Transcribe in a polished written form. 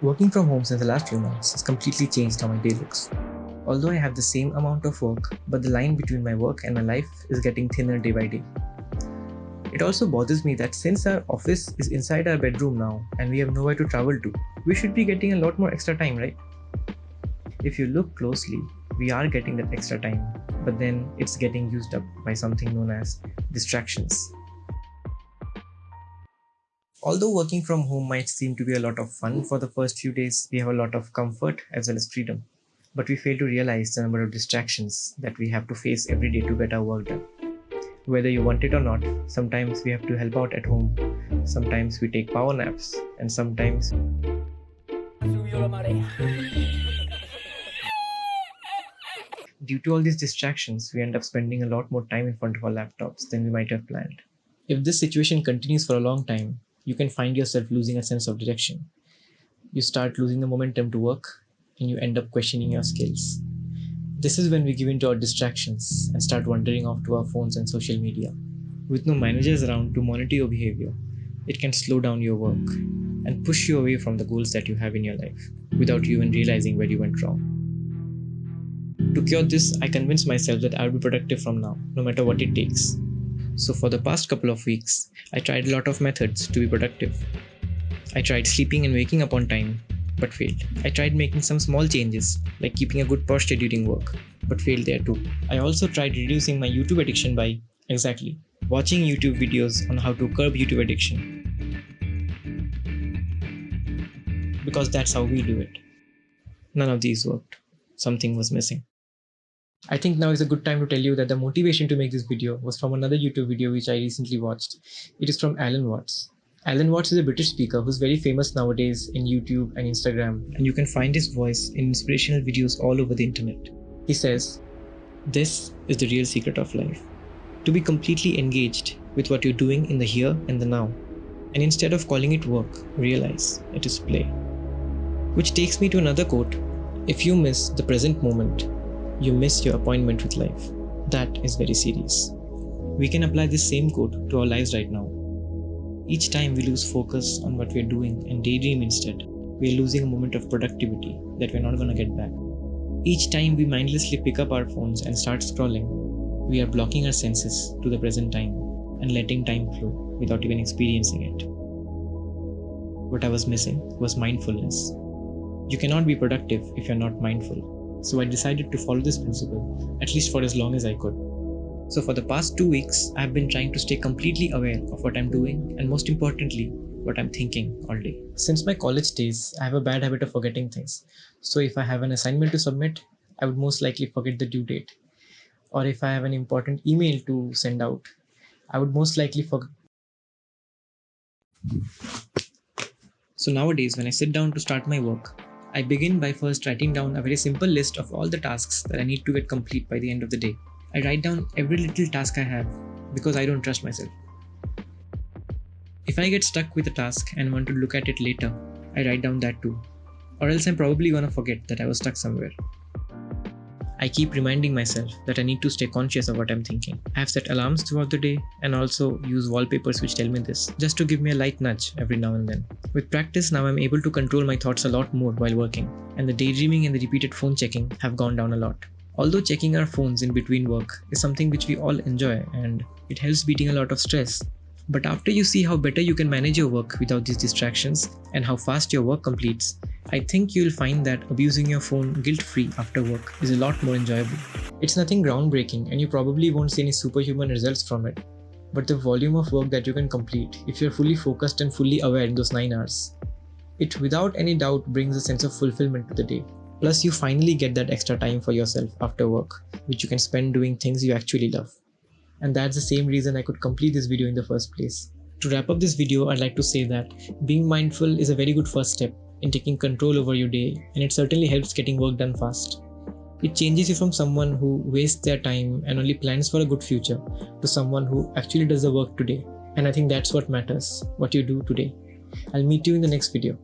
Working from home since the last few months has completely changed how my day looks. Although I have the same amount of work, but the line between my work and my life is getting thinner day by day. It also bothers me that since our office is inside our bedroom now and we have nowhere to travel to, we should be getting a lot more extra time, right? If you look closely, we are getting that extra time, but then it's getting used up by something known as distractions. Although working from home might seem to be a lot of fun for the first few days, we have a lot of comfort as well as freedom. But we fail to realize the number of distractions that we have to face every day to get our work done. Whether you want it or not, sometimes we have to help out at home, sometimes we take power naps, and sometimes due to all these distractions, we end up spending a lot more time in front of our laptops than we might have planned. If this situation continues for a long time, you can find yourself losing a sense of direction. You start losing the momentum to work and you end up questioning your skills. This is when we give in to our distractions and start wandering off to our phones and social media. With no managers around to monitor your behavior, it can slow down your work and push you away from the goals that you have in your life without you even realizing where you went wrong. To cure this, I convinced myself that I would be productive from now, no matter what it takes. So, for the past couple of weeks, I tried a lot of methods to be productive. I tried sleeping and waking up on time, but failed. I tried making some small changes, like keeping a good posture during work, but failed there too. I also tried reducing my YouTube addiction by, exactly, watching YouTube videos on how to curb YouTube addiction. Because that's how we do it. None of these worked. Something was missing. I think now is a good time to tell you that the motivation to make this video was from another YouTube video which I recently watched. It is from Alan Watts. Alan Watts is a British speaker who's very famous nowadays in YouTube and Instagram, and you can find his voice in inspirational videos all over the internet. He says, "This is the real secret of life. To be completely engaged with what you're doing in the here and the now. And instead of calling it work, realize it is play." Which takes me to another quote. If you miss the present moment, you miss your appointment with life. That is very serious. We can apply this same quote to our lives right now. Each time we lose focus on what we're doing and daydream instead, we're losing a moment of productivity that we're not going to get back. Each time we mindlessly pick up our phones and start scrolling, we are blocking our senses to the present time and letting time flow without even experiencing it. What I was missing was mindfulness. You cannot be productive if you're not mindful. So I decided to follow this principle, at least for as long as I could. So for the past 2 weeks, I've been trying to stay completely aware of what I'm doing and most importantly, what I'm thinking all day. Since my college days, I have a bad habit of forgetting things. So if I have an assignment to submit, I would most likely forget the due date. Or if I have an important email to send out, I would most likely forget. So nowadays, when I sit down to start my work, I begin by first writing down a very simple list of all the tasks that I need to get complete by the end of the day. I write down every little task I have because I don't trust myself. If I get stuck with a task and want to look at it later, I write down that too. Or else I'm probably gonna forget that I was stuck somewhere. I keep reminding myself that I need to stay conscious of what I'm thinking. I have set alarms throughout the day and also use wallpapers which tell me this, just to give me a light nudge every now and then. With practice, now I'm able to control my thoughts a lot more while working, and the daydreaming and the repeated phone checking have gone down a lot. Although checking our phones in between work is something which we all enjoy and it helps beating a lot of stress, but after you see how better you can manage your work without these distractions and how fast your work completes, I think you'll find that abusing your phone guilt-free after work is a lot more enjoyable. It's nothing groundbreaking and you probably won't see any superhuman results from it, but the volume of work that you can complete if you're fully focused and fully aware in those 9 hours, it without any doubt brings a sense of fulfillment to the day. Plus you finally get that extra time for yourself after work, which you can spend doing things you actually love. And that's the same reason I could complete this video in the first place. To wrap up this video, I'd like to say that being mindful is a very good first step in taking control over your day, and it certainly helps getting work done fast. It changes you from someone who wastes their time and only plans for a good future to someone who actually does the work today. And I think that's what matters, what you do today. I'll meet you in the next video.